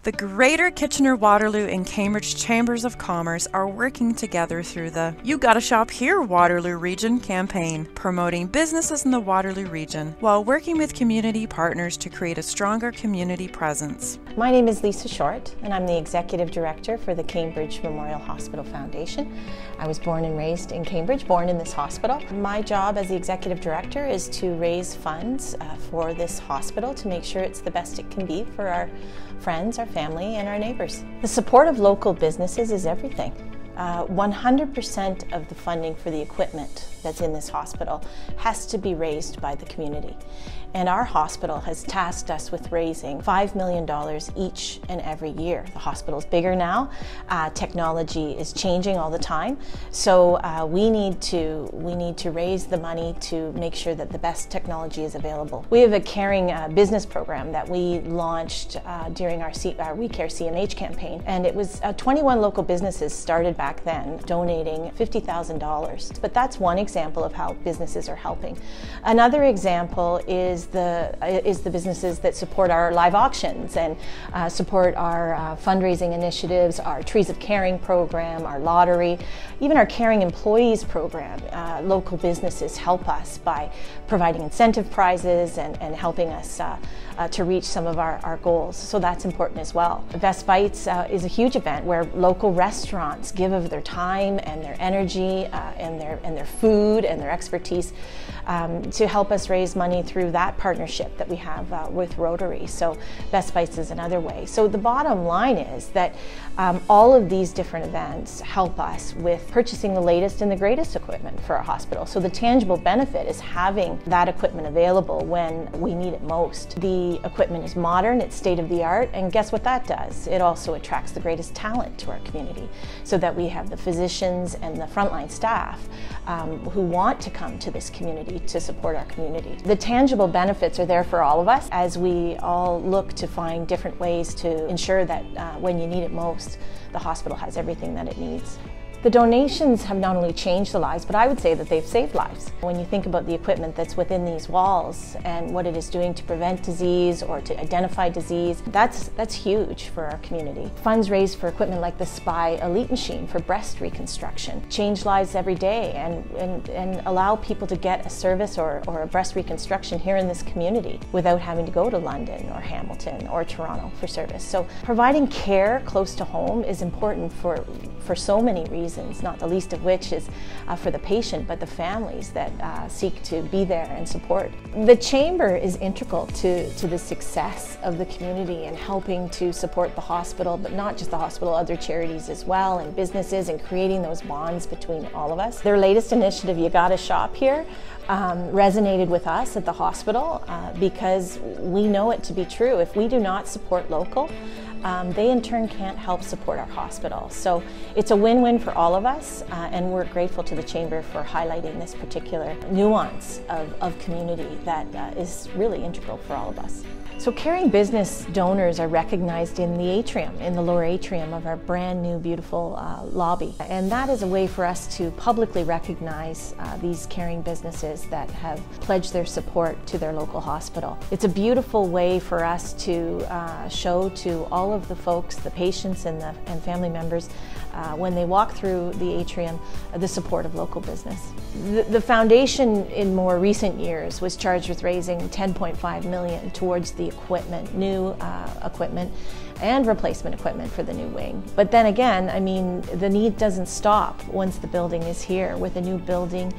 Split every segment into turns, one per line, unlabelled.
The Greater Kitchener-Waterloo and Cambridge Chambers of Commerce are working together through the You Gotta Shop Here Waterloo Region campaign, promoting businesses in the Waterloo region while working with community partners to create a stronger community presence.
My name is Lisa Short and I'm the Executive Director for the Cambridge Memorial Hospital Foundation. I was born and raised in Cambridge, born in this hospital. My job as the Executive Director is to raise funds for this hospital to make sure it's the best it can be for our friends, our family, and our neighbors. The support of local businesses is everything. 100% of the funding for the equipment that's in this hospital has to be raised by the community. And our hospital has tasked us with raising $5 million each and every year. The hospital's bigger now. Technology is changing all the time. So we need to raise the money to make sure that the best technology is available. We have a caring business program that we launched during our We Care CMH campaign. And it was 21 local businesses started back then donating $50,000. But that's one example of how businesses are helping. Another example is the businesses that support our live auctions and support our fundraising initiatives, our Trees of Caring program, our lottery, even our Caring Employees program. Local businesses help us by providing incentive prizes and helping us to reach some of our goals. So that's important as well. Best Bites is a huge event where local restaurants give of their time and their energy and their food and their expertise to help us raise money through that partnership that we have with Rotary. So Best Bites is another way. So the bottom line is that all of these different events help us with purchasing the latest and the greatest equipment for our hospital. So the tangible benefit is having that equipment available when we need it most. The equipment is modern, it's state-of-the-art, and guess what that does? It also attracts the greatest talent to our community so that we have the physicians and the frontline staff who want to come to this community to support our community. The tangible benefits are there for all of us as we all look to find different ways to ensure that when you need it most, the hospital has everything that it needs. The donations have not only changed the lives, but I would say that they've saved lives. When you think about the equipment that's within these walls and what it is doing to prevent disease or to identify disease, that's huge for our community. Funds raised for equipment like the SPY Elite machine for breast reconstruction change lives every day and allow people to get a service or a breast reconstruction here in this community without having to go to London or Hamilton or Toronto for service. So providing care close to home is important for so many reasons, not the least of which is for the patient, but the families that seek to be there and support. The Chamber is integral to the success of the community and helping to support the hospital, but not just the hospital, other charities as well, and businesses, and creating those bonds between all of us. Their latest initiative, You Gotta Shop Here, resonated with us at the hospital because we know it to be true. If we do not support local, they in turn can't help support our hospital. So it's a win-win for all of us, and we're grateful to the Chamber for highlighting this particular nuance of community that is really integral for all of us. So caring business donors are recognized in the atrium, in the lower atrium of our brand new beautiful lobby. And that is a way for us to publicly recognize these caring businesses that have pledged their support to their local hospital. It's a beautiful way for us to show to all of the folks, the patients and family members, when they walk through the atrium, the support of local business. The foundation in more recent years was charged with raising $10.5 million towards the equipment, new equipment and replacement equipment for the new wing. But then again, I mean, the need doesn't stop once the building is here. With a new building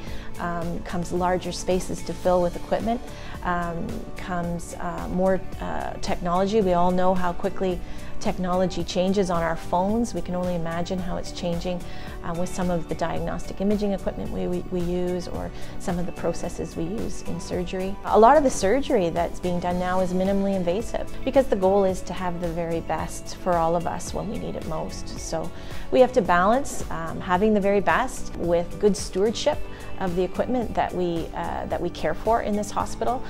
comes larger spaces to fill with equipment, comes more technology. We all know how quickly technology changes on our phones. We can only imagine how it's changing with some of the diagnostic imaging equipment we use, or some of the processes we use in surgery. A lot of the surgery that's being done now is minimally invasive because the goal is to have the very best for all of us when we need it most. So we have to balance having the very best with good stewardship of the equipment that we care for in this hospital,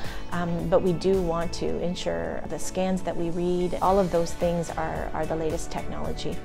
but we do want to ensure the scans that we read, all of those things are the latest technology.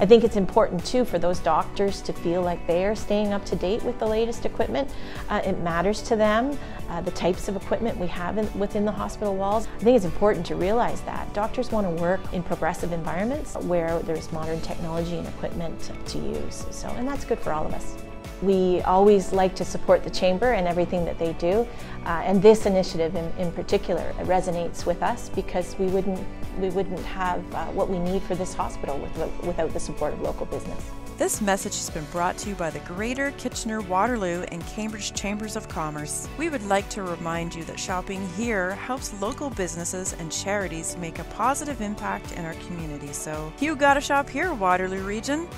I think it's important too for those doctors to feel like they're staying up to date with the latest equipment. It matters to them, the types of equipment we have within the hospital walls. I think it's important to realize that doctors want to work in progressive environments where there's modern technology and equipment to use. And that's good for all of us. We always like to support the Chamber and everything that they do, and this initiative in particular resonates with us because we wouldn't have what we need for this hospital without the support of local business.
This message has been brought to you by the Greater Kitchener-Waterloo and Cambridge Chambers of Commerce. We would like to remind you that shopping here helps local businesses and charities make a positive impact in our community. So, you gotta shop here, Waterloo Region!